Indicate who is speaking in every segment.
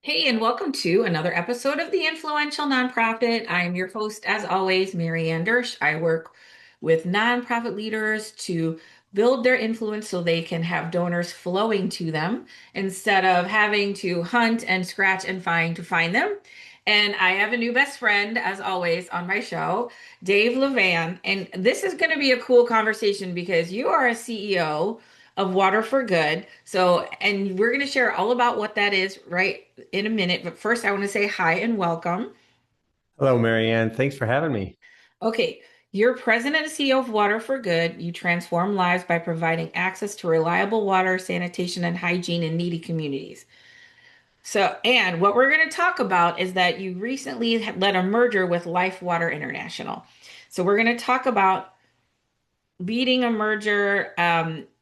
Speaker 1: Hey, and welcome to another episode of The Influential Nonprofit. I am your host, as always, Mary Ann Dersch. I work with nonprofit leaders to build their influence so they can have donors flowing to them instead of having to hunt and scratch and find to find them. And I have a new best friend, as always, on my show, Dave LeVan. And this is going to be a cool conversation because you are a CEO of Water for Good. So, and we're going to share all about what that is right in a minute. But first, I want to say hi and welcome.
Speaker 2: Hello, Marianne. Thanks for having me.
Speaker 1: Okay, you're president and CEO of Water for Good. You transform lives by providing access to reliable water, sanitation, and hygiene in needy communities. So, and what we're going to talk about is that you recently led a merger with Lifewater International. So, we're going to talk about beating a merger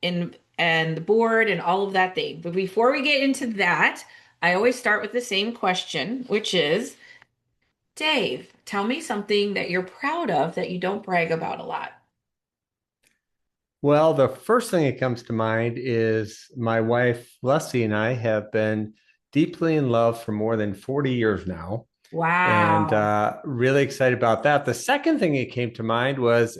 Speaker 1: in and the board and all of that thing. But before we get into that, I always start with the same question, which is, Dave, tell me something that you're proud of that you don't brag about a lot.
Speaker 2: Well, the first thing that comes to mind is my wife, Leslie, and I have been deeply in love for more than 40 years now, and
Speaker 1: Wow.
Speaker 2: really excited about that. The second thing that came to mind was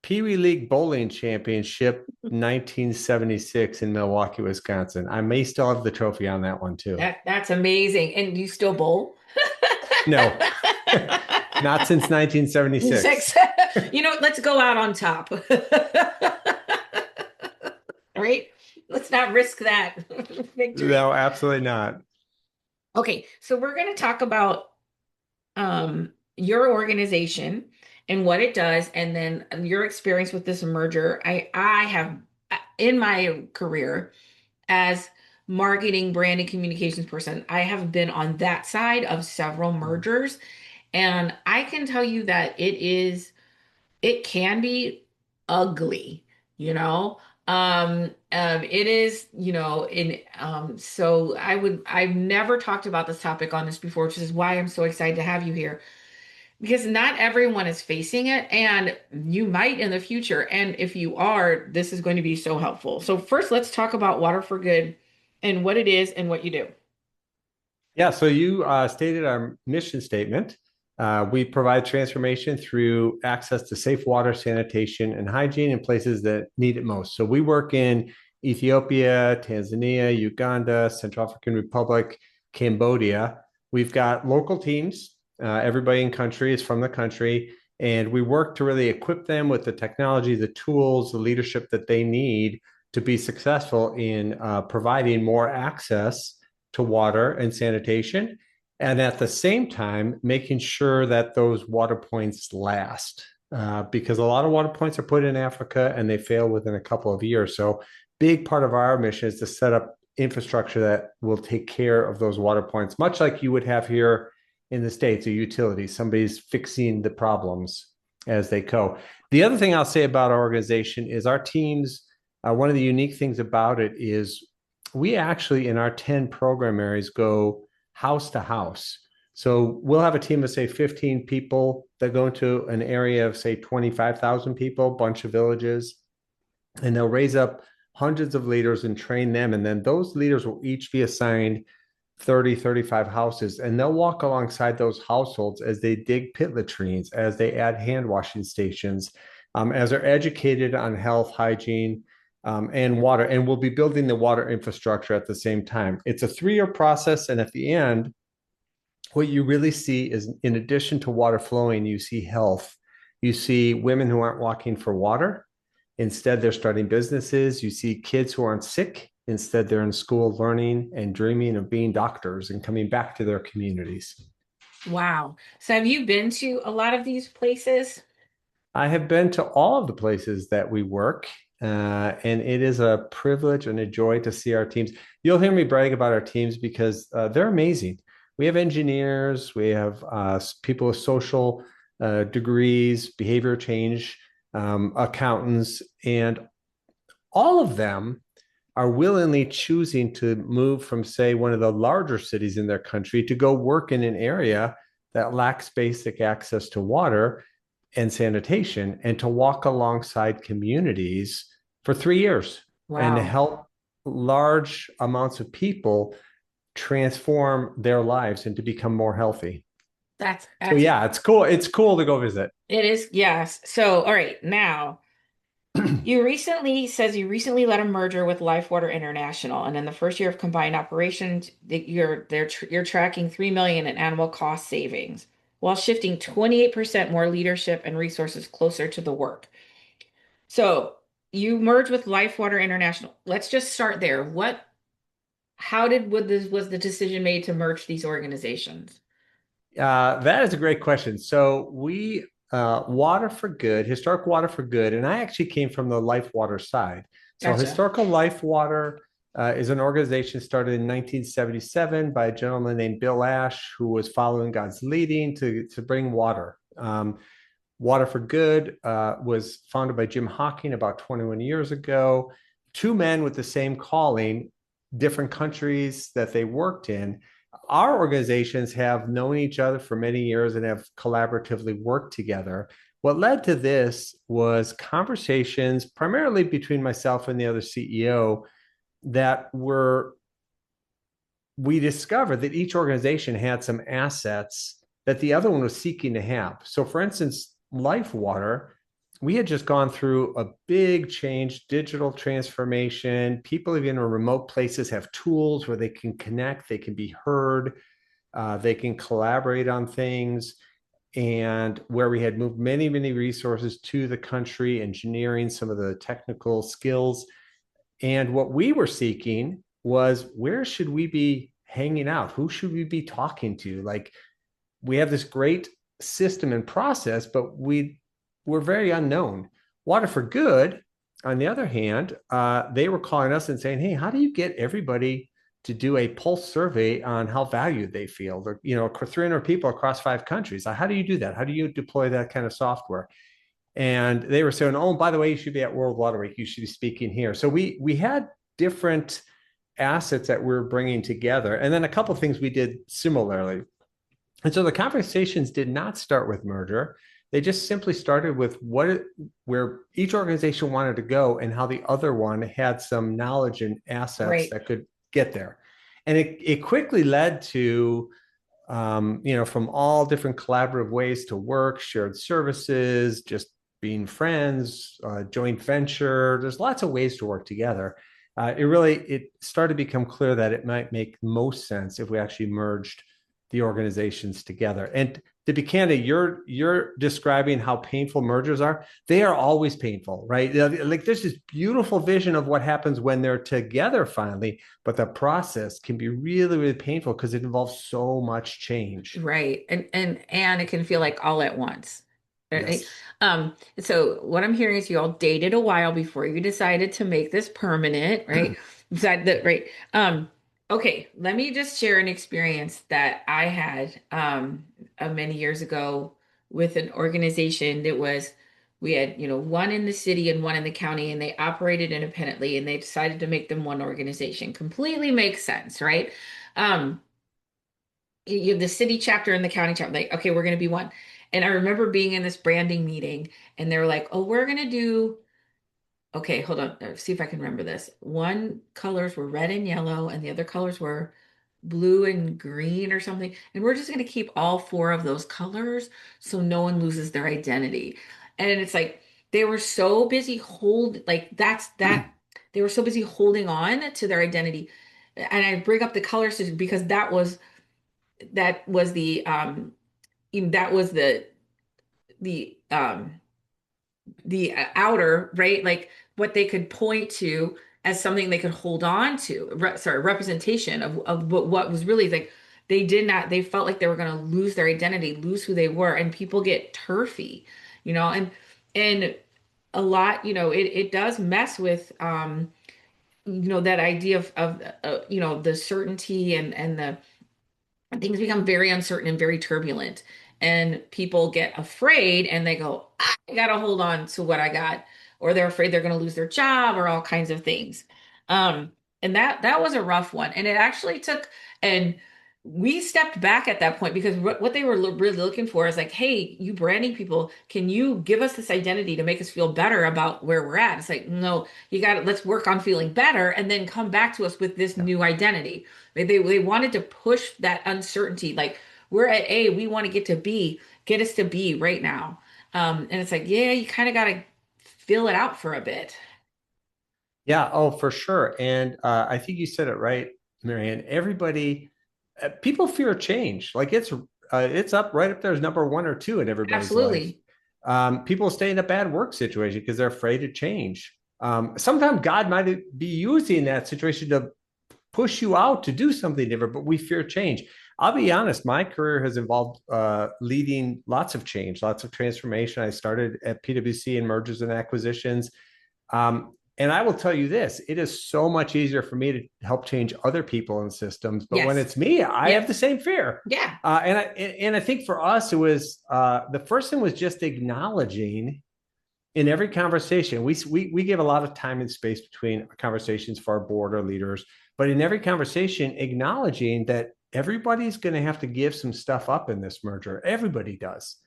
Speaker 2: Pee Wee League Bowling Championship 1976 in Milwaukee, Wisconsin. I may still have the trophy on that one too.
Speaker 1: That's amazing. And you still bowl?
Speaker 2: No, not since 1976.
Speaker 1: Six. You know, what, let's go out on top. Right? Let's not risk that victory.
Speaker 2: No, absolutely not.
Speaker 1: Okay, so we're going to talk about your organization and what it does, and then your experience with this merger. I have in my career as marketing, branding, communications person, I have been on that side of several mergers, and I can tell you that it can be ugly, you know. It is, so I've never talked about this topic on this before, which is why I'm so excited to have you here because not everyone is facing it, and you might in the future. And if you are, this is going to be so helpful. So, first, let's talk about Water for Good and what it is and what you do.
Speaker 2: Yeah, so you stated our mission statement. We provide transformation through access to safe water, sanitation, and hygiene in places that need it most. So we work in Ethiopia, Tanzania, Uganda, Central African Republic, Cambodia. We've got local teams. Everybody in country is from the country, and we work to really equip them with the technology, the tools, the leadership that they need to be successful in providing more access to water and sanitation, and at the same time, making sure that those water points last. Because a lot of water points are put in Africa and they fail within a couple of years. So, big part of our mission is to set up infrastructure that will take care of those water points, much like you would have here in the States, a utility. Somebody's fixing the problems as they go. The other thing I'll say about our organization is our teams. One of the unique things about it is we actually in our 10 program areas go house to house. So we'll have a team of say 15 people that go into an area of say 25,000 people, bunch of villages, and they'll raise up hundreds of leaders and train them. And then those leaders will each be assigned 30, 35 houses, and they'll walk alongside those households as they dig pit latrines, as they add hand washing stations, as they're educated on health, hygiene, and water. And we'll be building the water infrastructure at the same time. It's a 3-year process. And at the end, what you really see is in addition to water flowing, you see health. You see women who aren't walking for water. Instead, they're starting businesses. You see kids who aren't sick. Instead, they're in school learning and dreaming of being doctors and coming back to their communities.
Speaker 1: Wow. So, have you been to a lot of these places?
Speaker 2: I have been to all of the places that we work, and it is a privilege and a joy to see our teams. You'll hear me brag about our teams because they're amazing. We have engineers, we have people with social degrees, behavior change, accountants, and all of them are willingly choosing to move from, say, one of the larger cities in their country to go work in an area that lacks basic access to water and sanitation and to walk alongside communities for 3 years and to
Speaker 1: Wow.
Speaker 2: help large amounts of people transform their lives and to become more healthy. So
Speaker 1: That's
Speaker 2: yeah, it's cool. It's cool to go visit.
Speaker 1: it is, yes. So, all right, now you recently led a merger with Lifewater International, and in the first year of combined operations, you're tracking 3 million in annual cost savings while shifting 28% more leadership and resources closer to the work. So, you merged with Lifewater International. Let's just start there. How did what this was the decision made to merge these organizations?
Speaker 2: That is a great question. So we Water for Good, historic Water for Good, and I actually came from the Life Water side. So
Speaker 1: Gotcha.
Speaker 2: historical Life Water is an organization started in 1977 by a gentleman named Bill Ash, who was following God's leading to bring water. Water for Good was founded by Jim Hawking about 21 years ago. Two men with the same calling, different countries that they worked in. Our organizations have known each other for many years and have collaboratively worked together. What led to this was conversations, primarily between myself and the other CEO, that were we discovered that each organization had some assets that the other one was seeking to have. So, for instance, Life Water, we had just gone through a big change, digital transformation. People, even in remote places, have tools where they can connect, they can be heard, they can collaborate on things. And where we had moved many, many resources to the country, engineering, some of the technical skills, and what we were seeking was, where should we be hanging out? Who should we be talking to? Like, we have this great system and process, but we're very unknown. Water for Good, on the other hand, they were calling us and saying, "Hey, how do you get everybody to do a pulse survey on how valued they feel? They're, 300 people across 5 countries. How do you do that? How do you deploy that kind of software?" And they were saying, "Oh, by the way, you should be at World Water Week. You should be speaking here." So we had different assets that we are bringing together, and then a couple of things we did similarly. And so the conversations did not start with merger. They just simply started with where each organization wanted to go and how the other one had some knowledge and assets
Speaker 1: Right.
Speaker 2: that could get there. And it quickly led to from all different collaborative ways to work, shared services, just being friends, joint venture. There's lots of ways to work together. It started to become clear that it might make most sense if we actually merged the organizations together. And to be candid, you're describing how painful mergers are. They are always painful, right? Like, there's this beautiful vision of what happens when they're together finally, but the process can be really, really painful because it involves so much change.
Speaker 1: Right. And it can feel like all at once. Right?
Speaker 2: Yes.
Speaker 1: So what I'm hearing is you all dated a while before you decided to make this permanent, right? Decide that, right. Okay, let me just share an experience that I had many years ago with an organization that was we had, one in the city and one in the county, and they operated independently, and they decided to make them one organization. Completely makes sense, right? Um, you have the city chapter and the county chapter, like, okay, we're going to be one. And I remember being in this branding meeting, and they're like, oh, we're going to do, okay, hold on, see if I can remember this. One colors were red and yellow, and the other colors were blue and green or something. And we're just going to keep all four of those colors so no one loses their identity. And it's like they were so busy like they were so busy holding on to their identity. And I bring up the colors because that was that was the the outer, right, like what they could point to as something they could hold on to, representation of what was really like. They felt like they were going to lose their identity, lose who they were, and people get turfy, and a lot, it does mess with that idea of the certainty and the things become very uncertain and very turbulent, and people get afraid and they go, I gotta hold on to what I got, or they're afraid they're gonna lose their job or all kinds of things. um and that was a rough one, and it actually took, and we stepped back at that point because what they were really looking for is like, hey, you branding people, can you give us this identity to make us feel better about where we're at? It's like, no, you got to, let's work on feeling better and then come back to us with this
Speaker 2: Yeah.
Speaker 1: new identity. They wanted to push that uncertainty. Like, we're at A, we want to get to B, get us to B right now. And it's like, yeah, you kind of got to fill it out for a bit.
Speaker 2: Yeah, oh, for sure. And I think you said it right, Marianne. Everybody, people fear change. Like it's up right up there as number one or two in everybody's life.
Speaker 1: Absolutely.
Speaker 2: People stay in a bad work situation because they're afraid of change. Sometimes God might be using that situation to push you out to do something different, but we fear change. I'll be honest, my career has involved leading lots of change, lots of transformation. I started at PwC in mergers and acquisitions. And I will tell you this, it is so much easier for me to help change other people and systems. But when
Speaker 1: Yes.
Speaker 2: it's me, I have
Speaker 1: Yep.
Speaker 2: the same fear.
Speaker 1: Yeah.
Speaker 2: And I think for us, it was the first thing was just acknowledging in every conversation, we give a lot of time and space between conversations for our board or leaders, but in every conversation, acknowledging that everybody's going to have to give some stuff up in this merger. Everybody does.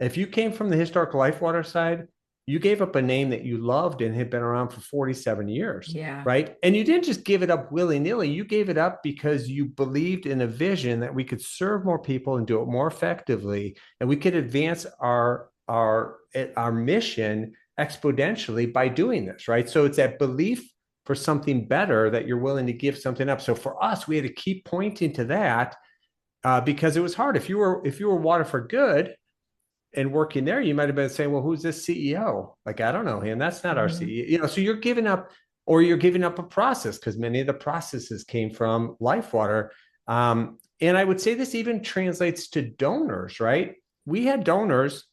Speaker 2: If you came from the historical Lifewater side, you gave up a name that you loved and had been around for 47 years,
Speaker 1: Yeah.
Speaker 2: right? And you didn't just give it up willy-nilly. You gave it up because you believed in a vision that we could serve more people and do it more effectively, and we could advance our mission exponentially by doing this, right? So it's that belief for something better that you're willing to give something up. So for us, we had to keep pointing to that because it was hard. If you were Water for Good and working there, you might have been saying, "Well, who's this CEO? Like, I don't know him. That's not our
Speaker 1: Mhm.
Speaker 2: CEO." So you're giving up, or you're giving up a process because many of the processes came from Lifewater. And I would say this even translates to donors, right? We had donors.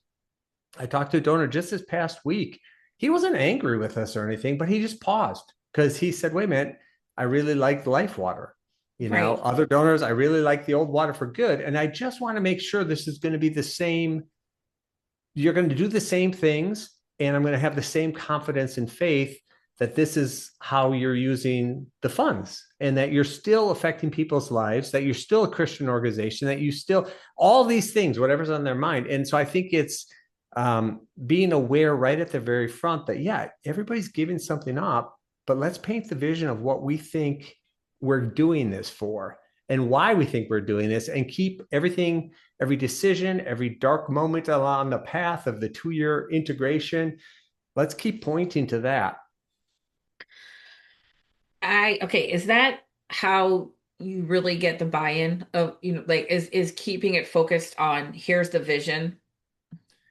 Speaker 2: I talked to a donor just this past week. He wasn't angry with us or anything, but he just paused because he said, "Wait a minute, I really like Life Water.
Speaker 1: Right.
Speaker 2: Other donors, I really like the old Water for Good. And I just want to make sure this is going to be the same. You're going to do the same things, and I'm going to have the same confidence and faith that this is how you're using the funds and that you're still affecting people's lives, that you're still a Christian organization, that you still, all these things, whatever's on their mind." And so I think it's being aware right at the very front that, yeah, everybody's giving something up, but let's paint the vision of what we think we're doing this for and why we think we're doing this, and keep everything, every decision, every dark moment along the path of the 2-year integration. Let's keep pointing to that.
Speaker 1: Okay, is that how you really get the buy-in of, like is keeping it focused on here's the vision?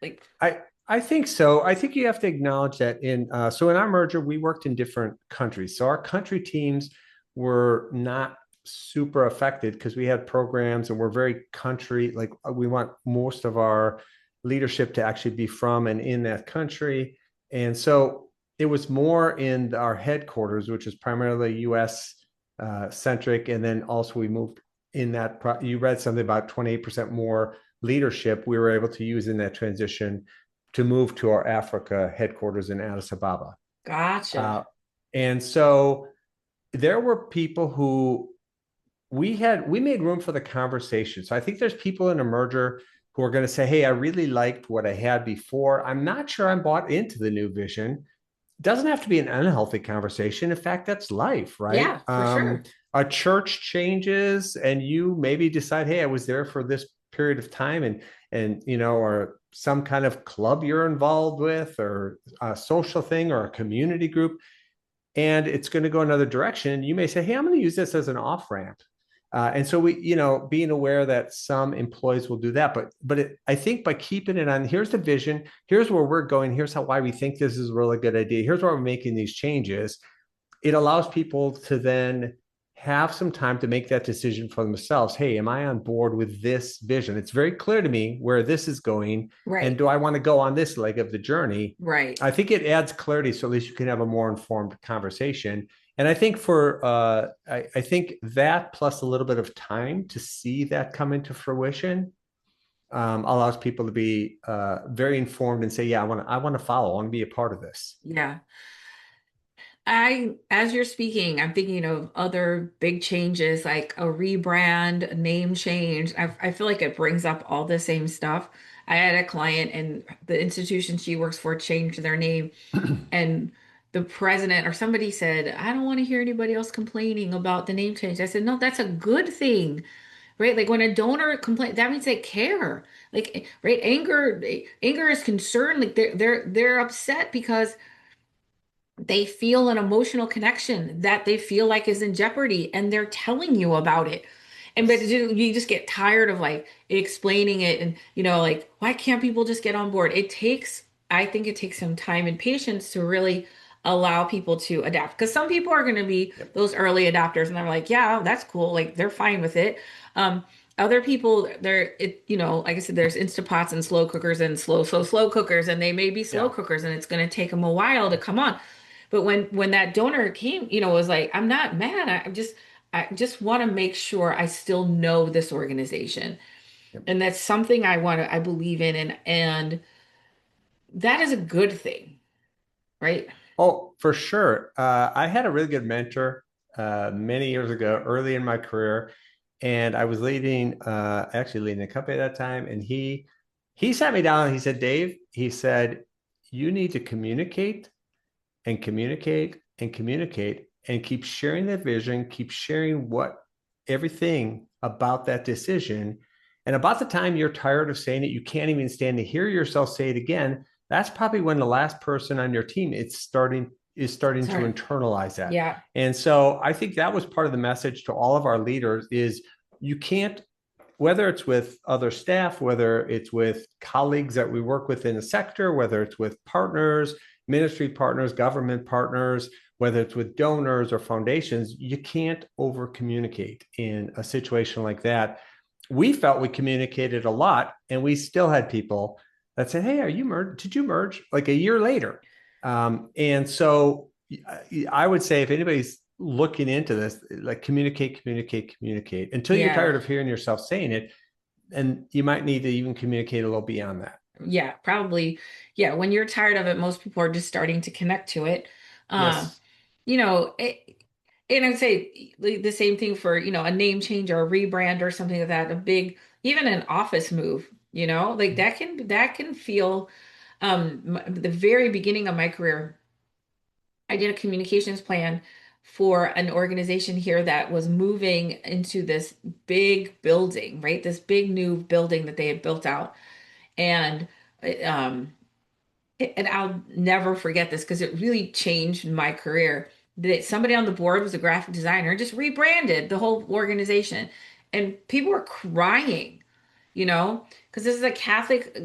Speaker 1: Like,
Speaker 2: I think so. I think you have to acknowledge that in our merger, we worked in different countries. So our country teams were not super affected because we had programs and we're very country, like we want most of our leadership to actually be from and in that country. And so it was more in our headquarters, which is primarily US centric. And then also we moved in that, you read something about 28% more leadership we were able to use in that transition to move to our Africa headquarters in Addis Ababa.
Speaker 1: gotcha.
Speaker 2: Uh, and so there were people who we made room for the conversation. So I think there's people in a merger who are going to say, "Hey, I really liked what I had before. I'm not sure I'm bought into the new vision." It doesn't have to be an unhealthy conversation. In fact, that's life, right?
Speaker 1: Yeah, for sure.
Speaker 2: A church changes, and you maybe decide, "Hey, I was there for this period of time," and or some kind of club you're involved with, or a social thing, or a community group, and it's going to go another direction. You may say, "Hey, I'm going to use this as an off ramp." And so being aware that some employees will do that, but I think by keeping it on, here's the vision, here's where we're going, here's why we think this is a really good idea, here's why we're making these changes. It allows people to then have some time to make that decision for themselves. Hey, am I on board with this vision? It's very clear to me where this is going. And
Speaker 1: Right.
Speaker 2: do I want to go on this leg of the journey?
Speaker 1: Right.
Speaker 2: I think it adds clarity so at least you can have a more informed conversation. And I think I think that plus a little bit of time to see that come into fruition allows people to be very informed and say, "Yeah, I want to follow. I want to be a part of this."
Speaker 1: Yeah. as you're speaking, I'm thinking of other big changes like a rebrand, a name change. I feel like it brings up all the same stuff. I had a client and the institution she works for changed their name, and the president or somebody said, I don't want to hear anybody else complaining about the name change. I said, no, that's a good thing, right? Like when a donor complains, that means they care. Like, right? Anger is concern. Like they're upset because they feel an emotional connection that they feel like is in jeopardy and they're telling you about it. And but
Speaker 2: Yes.
Speaker 1: you just get tired of like explaining it and like why can't people just get on board? I think it takes some time and patience to really allow people to adapt because some people are going to be
Speaker 2: Yep.
Speaker 1: those early adopters and they're like, yeah, that's cool. Like they're fine with it. Other people, like I said, there's Instapots and slow cookers and slow cookers, and they may be slow
Speaker 2: Yeah.
Speaker 1: cookers, and it's going to take them a while to come on. But when that donor came, was like, I'm not mad. I just want to make sure I still know this organization.
Speaker 2: Yep.
Speaker 1: And that's something I believe in and that is a good thing, right?
Speaker 2: Oh, for sure. I had a really good mentor many years ago, early in my career, and I was actually leading a company at that time. And he sat me down and he said, Dave, he said, you need to communicate and communicate and communicate and keep sharing that vision, keep sharing everything about that decision. And about the time you're tired of saying it, you can't even stand to hear yourself say it again. That's probably when the last person on your team is starting to
Speaker 1: Sorry.
Speaker 2: internalize that.
Speaker 1: Yeah.
Speaker 2: And so I think that was part of the message to all of our leaders is you can't, whether it's with other staff, whether it's with colleagues that we work with in the sector, whether it's with partners, ministry partners, government partners, whether it's with donors or foundations, you can't over communicate in a situation like that. We felt we communicated a lot, and we still had people that said, hey, are you merged? Did you merge like a year later? And so I would say if anybody's looking into this, like communicate, communicate, communicate until you're
Speaker 1: Yeah.
Speaker 2: tired of hearing yourself saying it. And you might need to even communicate a little beyond that.
Speaker 1: Yeah, probably. Yeah, when you're tired of it, most people are just starting to connect to it. Um,
Speaker 2: Yes.
Speaker 1: you know, it, and I'd say the same thing for, a name change or a rebrand or something like that, a big, even an office move, like that can feel, the very beginning of my career, I did a communications plan for an organization here that was moving into this big building, right? This big new building that they had built out. And um and I'll never forget this because it really changed my career. That somebody on the board was a graphic designer, just rebranded the whole organization, and people were crying, because this is a Catholic,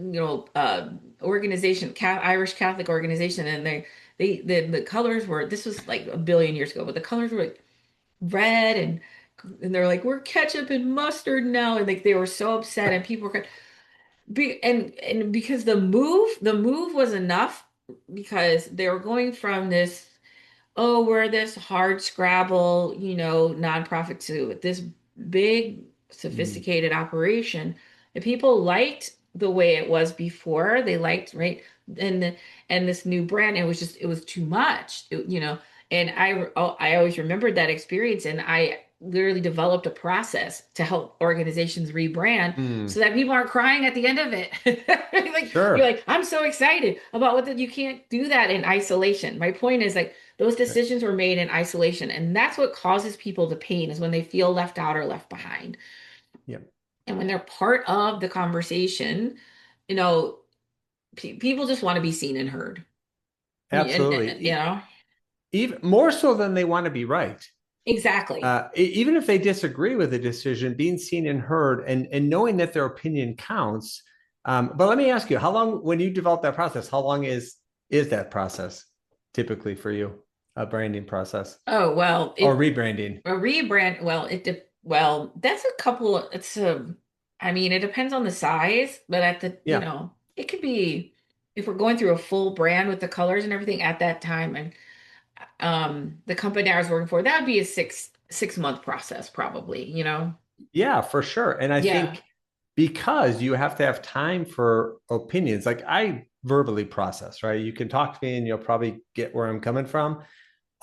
Speaker 1: organization, Irish Catholic organization, and the colors were, this was like a billion years ago, but the colors were like red and they're like, we're ketchup and mustard now, and like they were so upset, and people were and because the move was enough because they were going from this, oh, we're this hard scrabble, nonprofit to this big
Speaker 2: Mm.
Speaker 1: sophisticated operation. And people liked the way it was before. They liked, right? And and this new brand, it was too much, and I always remembered that experience, and I literally developed a process to help organizations rebrand
Speaker 2: Mm.
Speaker 1: so that people aren't crying at the end of it. Like you're
Speaker 2: Sure.
Speaker 1: like, I'm so excited about you can't do that in isolation. My point is like those
Speaker 2: Right.
Speaker 1: decisions were made in isolation, and that's what causes people the pain is when they feel left out or left behind.
Speaker 2: Yeah.
Speaker 1: And when they're part of the conversation, you know, people just want to be seen and heard.
Speaker 2: Absolutely.
Speaker 1: You know,
Speaker 2: Even more so than they want to be right.
Speaker 1: exactly.
Speaker 2: Even if they disagree with the decision, being seen and heard and knowing that their opinion counts. But let me ask you, how long, when you develop that process, how long is that process typically for you, a branding process
Speaker 1: Oh, well,
Speaker 2: or rebranding?
Speaker 1: a rebrand, well, that's a couple, I mean, it depends on the size, but
Speaker 2: Yeah.
Speaker 1: it could be if we're going through a full brand with the colors and everything at that time. And the company I was working for, that would be a six month process probably,
Speaker 2: Yeah, for sure. And I
Speaker 1: Yeah.
Speaker 2: think because you have to have time for opinions, like I verbally process, right? You can talk to me and you'll probably get where I'm coming from.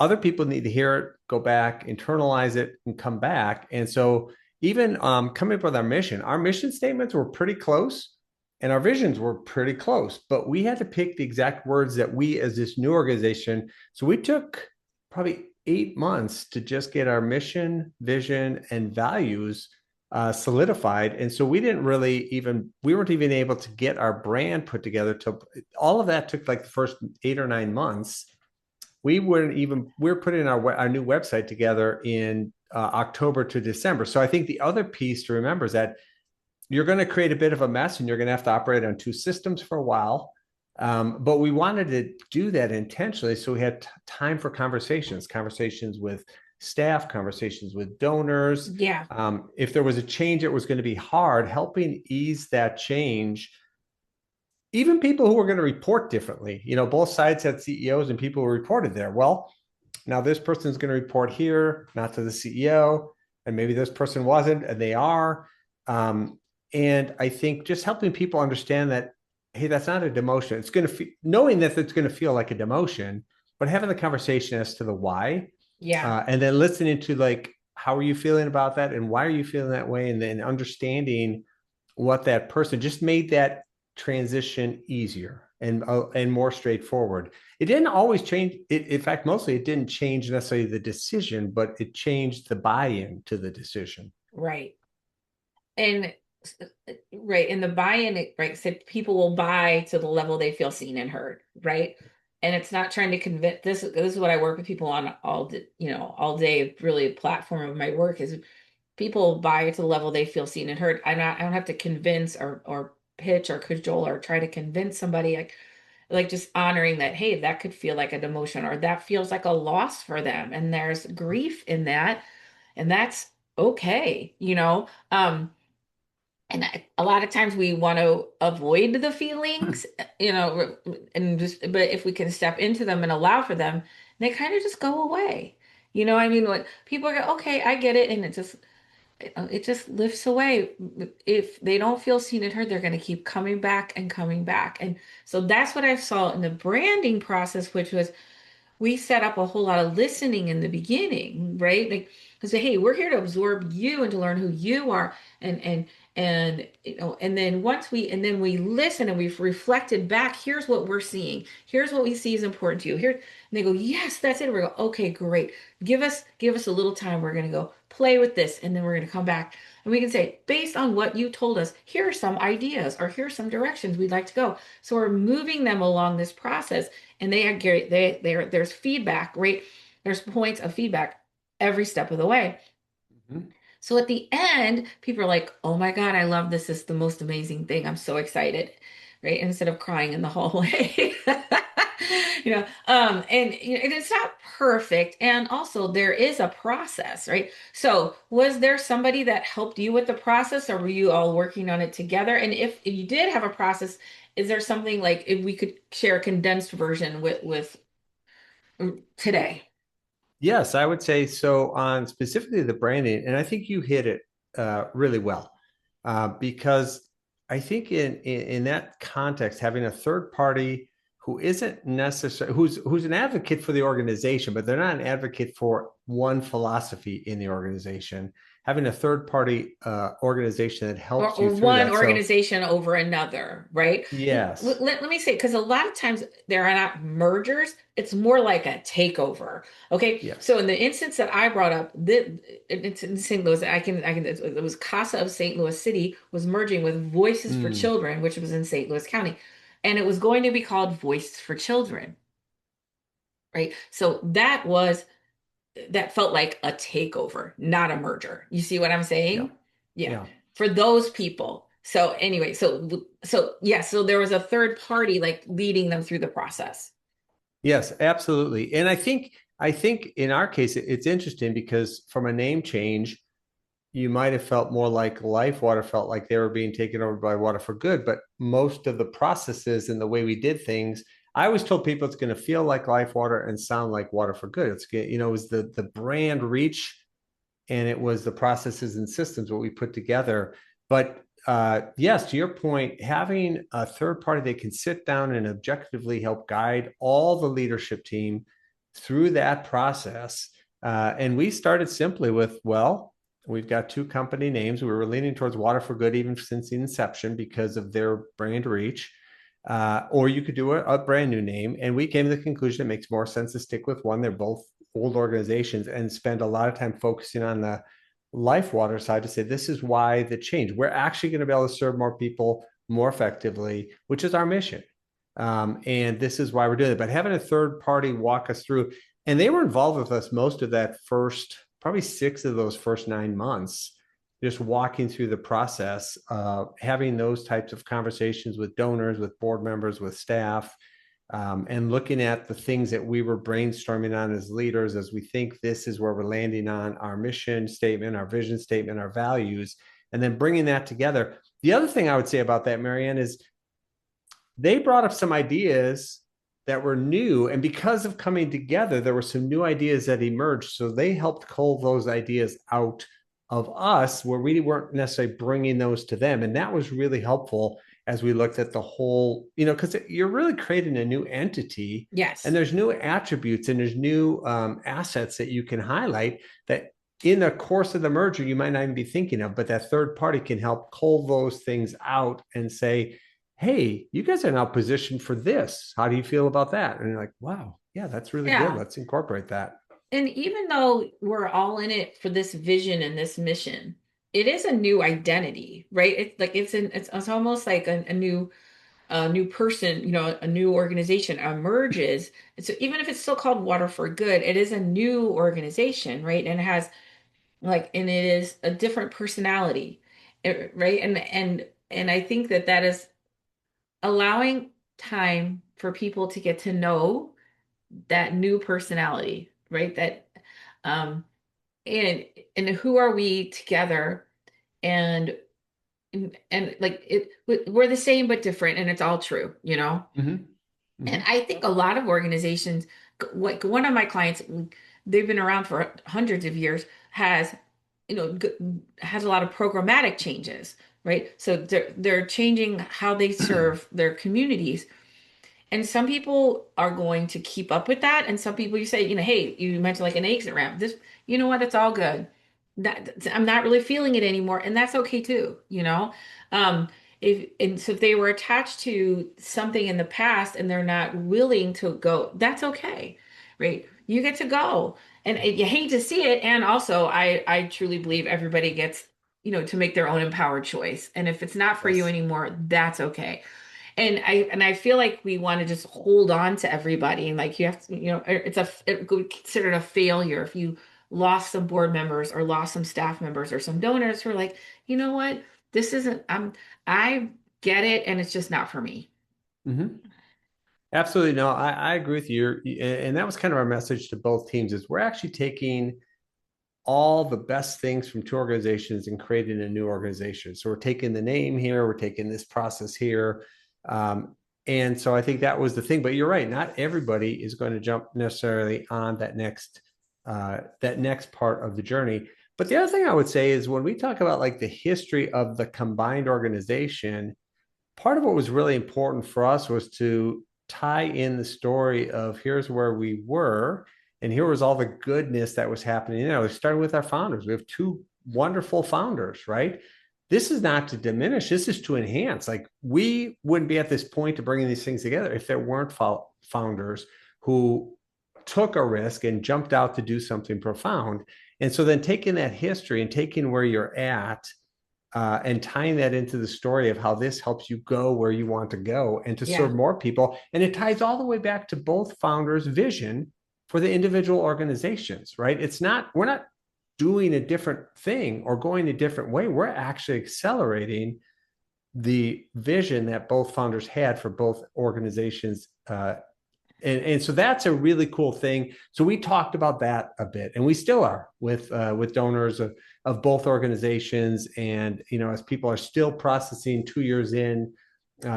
Speaker 2: other people need to hear it, go back, internalize it, and come back. And so, even coming up with our mission statements were pretty close, and our visions were pretty close. But we had to pick the exact words that we, as this new organization, so we took probably 8 months to just get our mission, vision, and values solidified. And so we weren't even able to get our brand put together till all of that took like the first 8 or 9 months. We were putting our new website together in October to December. So I think the other piece to remember is that you're going to create a bit of a mess and you're going to have to operate on two systems for a while. But we wanted to do that intentionally. So we had time for conversations with staff, conversations with donors.
Speaker 1: Yeah.
Speaker 2: If there was a change, it was going to be hard, helping ease that change. Even people who were going to report differently, both sides had CEOs and people who reported there. Well, now this person's going to report here, not to the CEO, and maybe this person wasn't, and they are. And I think just helping people understand that, hey, that's not a demotion. It's going to knowing that it's going to feel like a demotion, but having the conversation as to the why,
Speaker 1: Yeah.
Speaker 2: and then listening to like, how are you feeling about that, and why are you feeling that way, and then understanding what that person just made that transition easier and more straightforward. It didn't always change. In fact, mostly it didn't change necessarily the decision, but it changed the buy-in to the decision.
Speaker 1: Right. And right. And the buy-in, right, said people will buy to the level they feel seen and heard, right? And it's not trying to convince this is what I work with people on all day. Really, a platform of my work is people buy to the level they feel seen and heard. I don't have to convince or pitch or cajole or try to convince somebody, like just honoring that, hey, that could feel like a demotion or that feels like a loss for them. And there's grief in that, and that's okay, and a lot of times we want to avoid the feelings, and but if we can step into them and allow for them, they kind of just go away. I mean, when people go, okay, I get it, and it just lifts away. If they don't feel seen and heard, they're going to keep coming back and coming back. And so that's what I saw in the branding process, which was we set up a whole lot of listening in the beginning, right? Like, to say, hey, we're here to absorb you and to learn who you are, and then we listen and we've reflected back. Here's what we're seeing. Here's what we see is important to you. Here, and they go, yes, that's it. We go, okay, great. Give us a little time. We're gonna go play with this, and then we're gonna come back and we can say, based on what you told us, here are some ideas or here are some directions we'd like to go. So we're moving them along this process, and there's feedback, right? There's points of feedback every step of the way.
Speaker 2: Mm-hmm.
Speaker 1: So at the end, people are like, oh my God, I love this. This is the most amazing thing. I'm so excited, right? Instead of crying in the hallway. And it's not perfect. And also there is a process, right? So was there somebody that helped you with the process, or were you all working on it together? And if you did have a process, is there something like if we could share a condensed version with today?
Speaker 2: Yes, I would say so on specifically the branding, and I think you hit it really well because I think in that context, having a third party who isn't necessarily who's an advocate for the organization, but they're not an advocate for one philosophy in the organization. Having a third party organization that
Speaker 1: or,
Speaker 2: helps you
Speaker 1: or
Speaker 2: through
Speaker 1: one
Speaker 2: that. So
Speaker 1: organization over another, right?
Speaker 2: yes,
Speaker 1: Let me say, because a lot of times there are not mergers, it's more like a takeover. Okay.
Speaker 2: yes,
Speaker 1: So in the instance that I brought up, it's in St. Louis, it was Casa of St. Louis City was merging with Voices for
Speaker 2: mm,
Speaker 1: Children, which was in St. Louis County. And it was going to be called Voices for Children, right? So that felt like a takeover, not a merger. You see what I'm
Speaker 2: yeah,
Speaker 1: saying? Yeah.
Speaker 2: yeah.
Speaker 1: For those people. So anyway, so yeah, so there was a third party like leading them through the process.
Speaker 2: Yes, absolutely. And I think in our case it's interesting because from a name change, you might have felt more like Lifewater felt like they were being taken over by Water for Good, but most of the processes and the way we did things, I always told people it's going to feel like Lifewater and sound like Water for Good. It was the brand reach and it was the processes and systems what we put together. But yes, to your point, having a third party that can sit down and objectively help guide all the leadership team through that process. And we started simply with, well, we've got two company names. We were leaning towards Water for Good even since the inception because of their brand reach. Or you could do a brand new name. And we came to the conclusion it makes more sense to stick with one. They're both old organizations and spend a lot of time focusing on the Lifewater side to say, this is why the change. We're actually going to be able to serve more people more effectively, which is our mission. And this is why we're doing it. But having a third party walk us through, and they were involved with us most of that first, probably 6 of those first 9 months, just walking through the process, having those types of conversations with donors, with board members, with staff, and looking at the things that we were brainstorming on as leaders as we think this is where we're landing on our mission statement, our vision statement, our values, and then bringing that together. The other thing I would say about that, Marianne, is they brought up some ideas that were new. And because of coming together, there were some new ideas that emerged. So they helped cull those ideas out of us where we weren't necessarily bringing those to them. And that was really helpful as we looked at the whole, because you're really creating a new entity and
Speaker 1: Yes.
Speaker 2: there's new attributes and there's new assets that you can highlight that in the course of the merger, you might not even be thinking of, but that third party can help cull those things out and say, hey, you guys are now positioned for this. How do you feel about that? And you're like, wow, yeah, that's really good.
Speaker 1: Yeah.
Speaker 2: Let's incorporate that.
Speaker 1: And even though we're all in it for this vision and this mission, it is a new identity, right? It's like it's almost like a new person, a new organization emerges. And so even if it's still called Water for Good, it is a new organization, right? And it has and it is a different personality, right? And I think that is allowing time for people to get to know that new personality, right? That um and and who are we together and and like we're the same but different and it's all true, you know?
Speaker 2: Mm-hmm.
Speaker 1: And
Speaker 2: Mm-hmm.
Speaker 1: I think a lot of organizations, like one of my clients, they've been around for hundreds of years, has, has a lot of programmatic changes, right? So they're changing how they serve their communities. And some people are going to keep up with that. And some people you say, hey, you mentioned like an exit ramp. This, you know what, it's all good. I'm not really feeling it anymore. And that's okay too, you know? Um, so if they were attached to something in the past and they're not willing to go, that's okay, right? You get to go. And you hate to see it. And also I truly believe everybody gets, to make their own empowered choice. And if it's not for you
Speaker 2: Yes.
Speaker 1: anymore, that's okay. And I feel like we want to just hold on to everybody and like you have to, it would be considered a failure if you lost some board members or lost some staff members or some donors who are like, you know what, this isn't I get it and it's just not for me.
Speaker 2: Mm-hmm. Absolutely. No, I agree with you. And that was kind of our message to both teams is we're actually taking all the best things from two organizations and creating a new organization. So we're taking the name here, we're taking this process here. And so I think that was the thing. But you're right, not everybody is going to jump necessarily on that next part of the journey. But the other thing I would say is when we talk about like the history of the combined organization, part of what was really important for us was to tie in the story of here's where we were and here was all the goodness that was happening. Starting with our founders. We have two wonderful founders, right? This is not to diminish, this is to enhance. Like we wouldn't be at this point to bringing these things together if there weren't founders who took a risk and jumped out to do something profound. And so then taking that history and taking where you're at and tying that into the story of how this helps you go where you want to go and to
Speaker 1: Yeah.
Speaker 2: serve more people. And it ties all the way back to both founders' vision for the individual organizations, right? We're not doing a different thing or going a different way. We're actually accelerating the vision that both founders had for both organizations. And so that's a really cool thing. So we talked about that a bit, and we still are with donors of both organizations. And as people are still processing 2 years in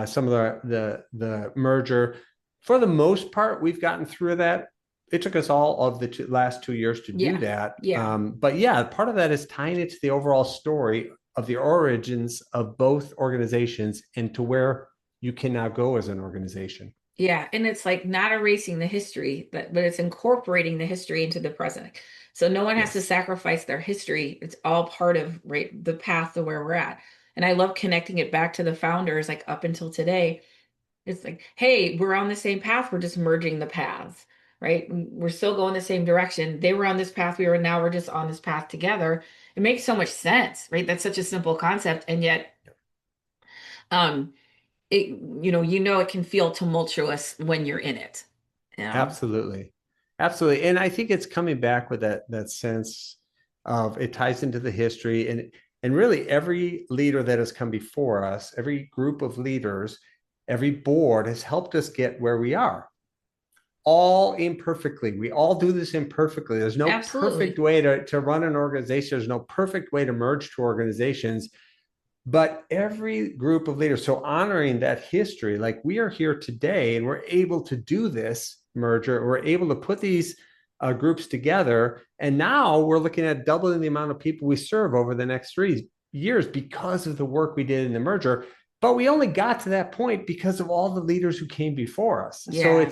Speaker 2: some of the merger, for the most part, we've gotten through that. It took us all of the last 2 years to do
Speaker 1: Yeah.
Speaker 2: that.
Speaker 1: Yeah.
Speaker 2: But yeah, part of that is tying it to the overall story of the origins of both organizations and to where you can now go as an organization.
Speaker 1: Yeah, and it's like not erasing the history, but it's incorporating the history into the present. So no one has to
Speaker 2: Yes,
Speaker 1: sacrifice their history. It's all part of right the path to where we're at. And I love connecting it back to the founders, like up until today. It's like, hey, we're on the same path. We're just merging the paths, right? We're still going the same direction. They were on this path. Now we're just on this path together. It makes so much sense, right? That's such a simple concept, and yet, um, it it can feel tumultuous when you're in it. You know,
Speaker 2: absolutely. Absolutely. And I think it's coming back with that sense of it ties into the history and really every leader that has come before us, every group of leaders, every board has helped us get where we are. All imperfectly. We all do this imperfectly. There's no perfect
Speaker 1: absolutely.
Speaker 2: way to run an organization. There's no perfect way to merge two organizations. But every group of leaders, so honoring that history, like we are here today and we're able to do this merger, we're able to put these groups together. And now we're looking at doubling the amount of people we serve over the next 3 years because of the work we did in the merger. But we only got to that point because of all the leaders who came before us. So
Speaker 1: Yeah.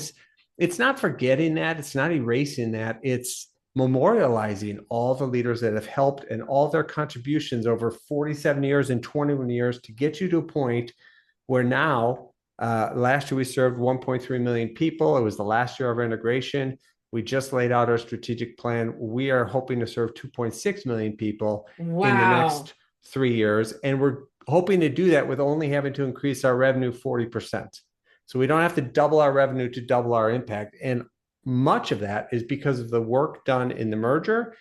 Speaker 2: it's not forgetting that, it's not erasing that, it's memorializing all the leaders that have helped and all their contributions over 47 years and 21 years to get you to a point where now, last year we served 1.3 million people. It was the last year of our integration. We just laid out our strategic plan. We are hoping to serve 2.6 million people in the
Speaker 1: Wow.
Speaker 2: next 3 years. And we're hoping to do that with only having to increase our revenue 40%. So we don't have to double our revenue to double our impact. And much of that is because of the work done in the merger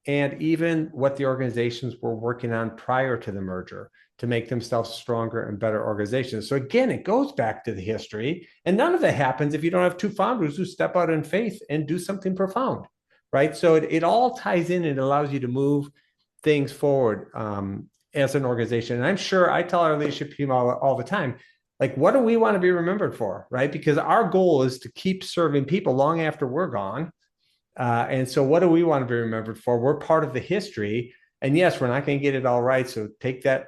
Speaker 2: and even what the organizations were working on prior to the merger to make themselves stronger and better organizations. So again, it goes back to the history, and none of that happens if you don't have two founders who step out in faith and do something profound, right? So it all ties in and allows you to move things forward as an organization. And I'm sure I tell our leadership team all the time, like, what do we want to be remembered for, right? Because our goal is to keep serving people long after we're gone. And so, what do we want to be remembered for? We're part of the history, and yes, we're not going to get it all right. So take that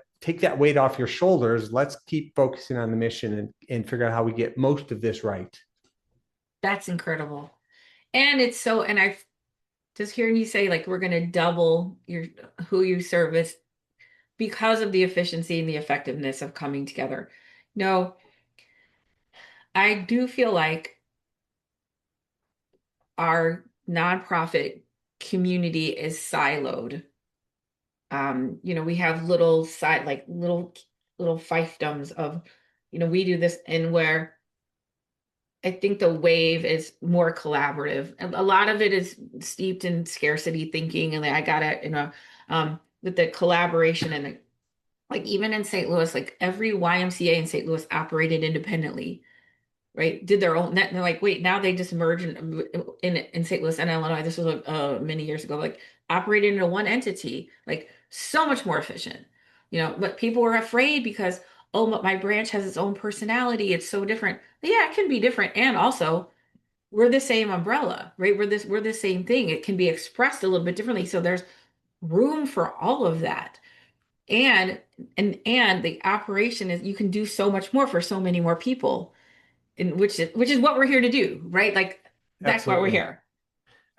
Speaker 2: weight off your shoulders. Let's keep focusing on the mission and figure out how we get most of this right.
Speaker 1: That's incredible. And it's so, and I just hearing you say like we're going to double your who you service because of the efficiency and the effectiveness of coming together. No, I do feel like our nonprofit community is siloed. We have little side like little fiefdoms of, we do this and where I think the wave is more collaborative. A lot of it is steeped in scarcity thinking, and I gotta, with the collaboration and like even in St. Louis, like every YMCA in St. Louis operated independently, right? Did their own net, and they're like, wait, now they just merged in St. Louis and Illinois. This was many years ago, like operated into one entity, like so much more efficient, But people were afraid because but my branch has its own personality. It's so different. Yeah, it can be different, and also we're the same umbrella, right? We're the same thing. It can be expressed a little bit differently. So there's room for all of that. And and the operation is you can do so much more for so many more people and which is what we're here to do, right? Like that's why we're
Speaker 2: Absolutely.
Speaker 1: here.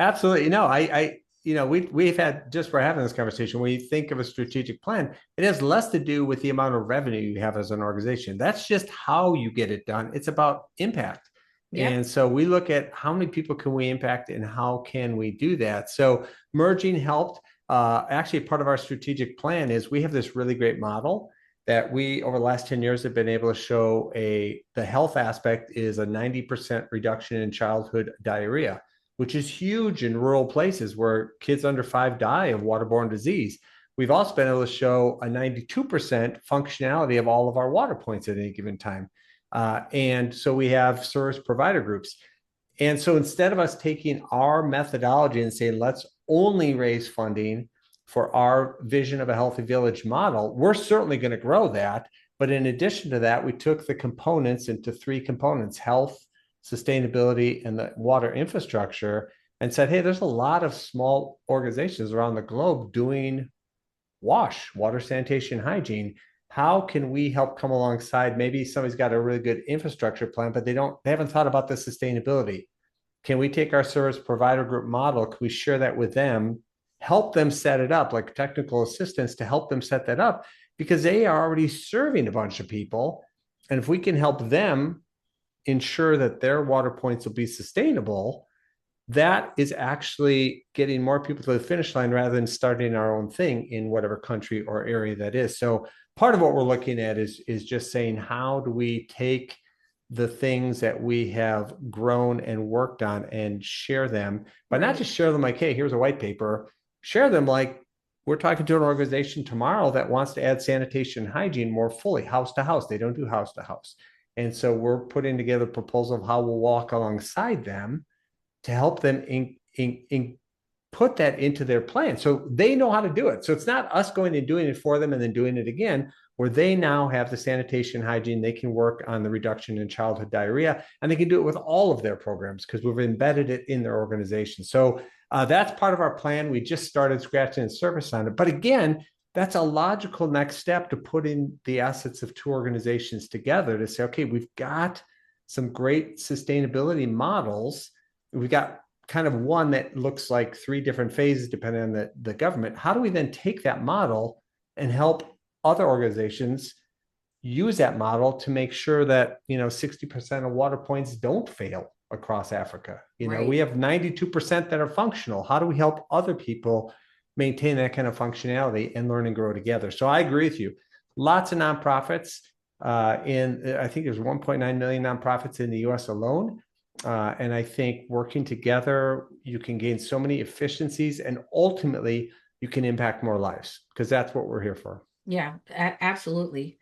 Speaker 2: Absolutely. No, we've had just for having this conversation, when you think of a strategic plan, it has less to do with the amount of revenue you have as an organization. That's just how you get it done. It's about impact.
Speaker 1: Yep.
Speaker 2: And so we look at how many people can we impact and how can we do that. So merging helped. Actually, part of our strategic plan is we have this really great model that we over the last 10 years have been able to show the health aspect is a 90% reduction in childhood diarrhea, which is huge in rural places where kids under 5 die of waterborne disease. We've also been able to show a 92% functionality of all of our water points at any given time. And so we have service provider groups. And so instead of us taking our methodology and saying, let's only raise funding for our vision of a healthy village model, we're certainly going to grow that. But in addition to that, we took the components into three components: health, sustainability, and the water infrastructure, and said, hey, there's a lot of small organizations around the globe doing water sanitation, hygiene. how can we help come alongside? Maybe somebody's got a really good infrastructure plan, but they haven't thought about the sustainability. Can we take our service provider group model? Can we share that with them, help them set it up, like technical assistance to help them set that up? Because they are already serving a bunch of people. And if we can help them ensure that their water points will be sustainable, that is actually getting more people to the finish line rather than starting our own thing in whatever country or area that is. So part of what we're looking at is just saying, how do we take the things that we have grown and worked on and share them, but not
Speaker 1: Right.
Speaker 2: just share them like, hey, here's a white paper, share them like we're talking to an organization tomorrow that wants to add sanitation and hygiene more fully, house to house. They don't do house to house. And so we're putting together a proposal of how we'll walk alongside them to help them put that into their plan so they know how to do it. So it's not us going and doing it for them and then doing it again, where they now have the sanitation hygiene. They can work on the reduction in childhood diarrhea, and they can do it with all of their programs because we've embedded it in their organization. So that's part of our plan. We just started scratching the surface on it. But again, that's a logical next step to put in the assets of two organizations together to say, okay, we've got some great sustainability models. We've got kind of one that looks like three different phases depending on the government. How do we then take that model and help other organizations use that model to make sure that 60% of water points don't fail across Africa? We
Speaker 1: Right.
Speaker 2: have 92% that are functional. How do we help other people maintain that kind of functionality and learn and grow together? So I agree with you. Lots of nonprofits. I think there's 1.9 million nonprofits in the US alone. And I think working together, you can gain so many efficiencies and ultimately you can impact more lives because that's what we're here for.
Speaker 1: Yeah, absolutely.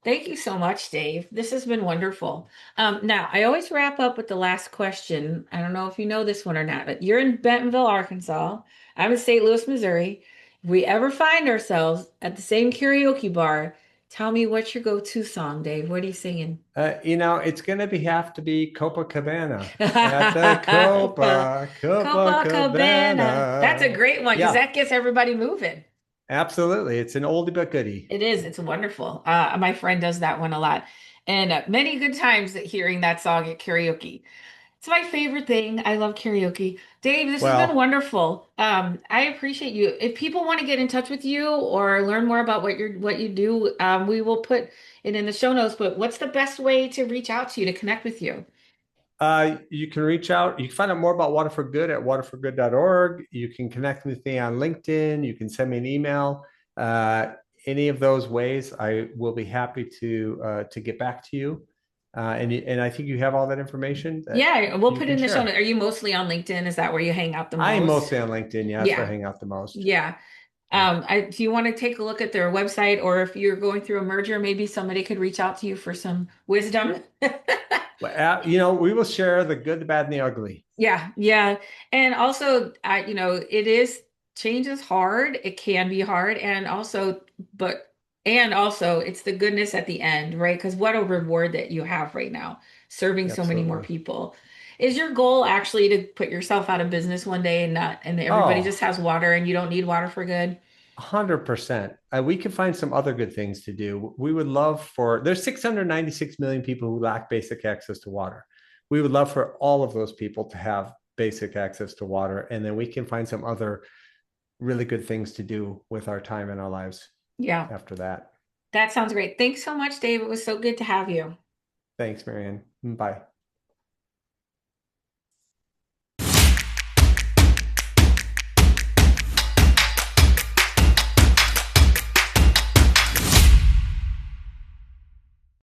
Speaker 1: Thank you so much, Dave. This has been wonderful. Now, I always wrap up with the last question. I don't know if you know this one or not, but you're in Bentonville, Arkansas. I'm in St. Louis, Missouri. If we ever find ourselves at the same karaoke bar, tell me what's your go-to song, Dave. What are you singing?
Speaker 2: It's going to have to be Copacabana at the
Speaker 1: Well, Copacabana. That's a
Speaker 2: Copacabana.
Speaker 1: great one because
Speaker 2: Yeah,
Speaker 1: that gets everybody moving.
Speaker 2: absolutely. It's an oldie but goodie.
Speaker 1: It is. It's wonderful. My friend does that one a lot. And many good times hearing that song at karaoke. It's my favorite thing. I love karaoke. Dave, this has been
Speaker 2: Well,
Speaker 1: wonderful. I appreciate you. If people want to get in touch with you or learn more about what you do, we will put it in the show notes. But what's the best way to reach out to you to connect with you?
Speaker 2: you can reach out. You can find out more about Water for Good at waterforgood.org. You can connect with me on LinkedIn. You can send me an email. Uh, any of those ways, I will be happy to get back to you. And I think you have all that information that
Speaker 1: Yeah, we'll
Speaker 2: you
Speaker 1: put it
Speaker 2: can
Speaker 1: in the show
Speaker 2: share.
Speaker 1: notes. Are you mostly on LinkedIn? Is that where you hang out the
Speaker 2: I am
Speaker 1: most?
Speaker 2: mostly on LinkedIn. Yeah, that's where I
Speaker 1: Yeah.
Speaker 2: hang out the most.
Speaker 1: Yeah.
Speaker 2: Yeah.
Speaker 1: If you want to take a look at their website, or if you're going through a merger, maybe somebody could reach out to you for some wisdom.
Speaker 2: But, we will share the good, the bad, and the ugly.
Speaker 1: Yeah, yeah. And also, it is change is hard. It can be hard. And also it's the goodness at the end, right? Because what a reward that you have right now, serving so many more
Speaker 2: Absolutely.
Speaker 1: people. Is your goal actually to put yourself out of business one day and everybody just
Speaker 2: Oh,
Speaker 1: has water and you don't need water for good?
Speaker 2: 100%. We can find some other good things to do. We would love there's 696 million people who lack basic access to water. We would love for all of those people to have basic access to water. And then we can find some other really good things to do with our time and our lives
Speaker 1: Yeah.
Speaker 2: after that.
Speaker 1: That sounds great. Thanks so much, Dave. It was so good to have you.
Speaker 2: Thanks, Marianne. Bye.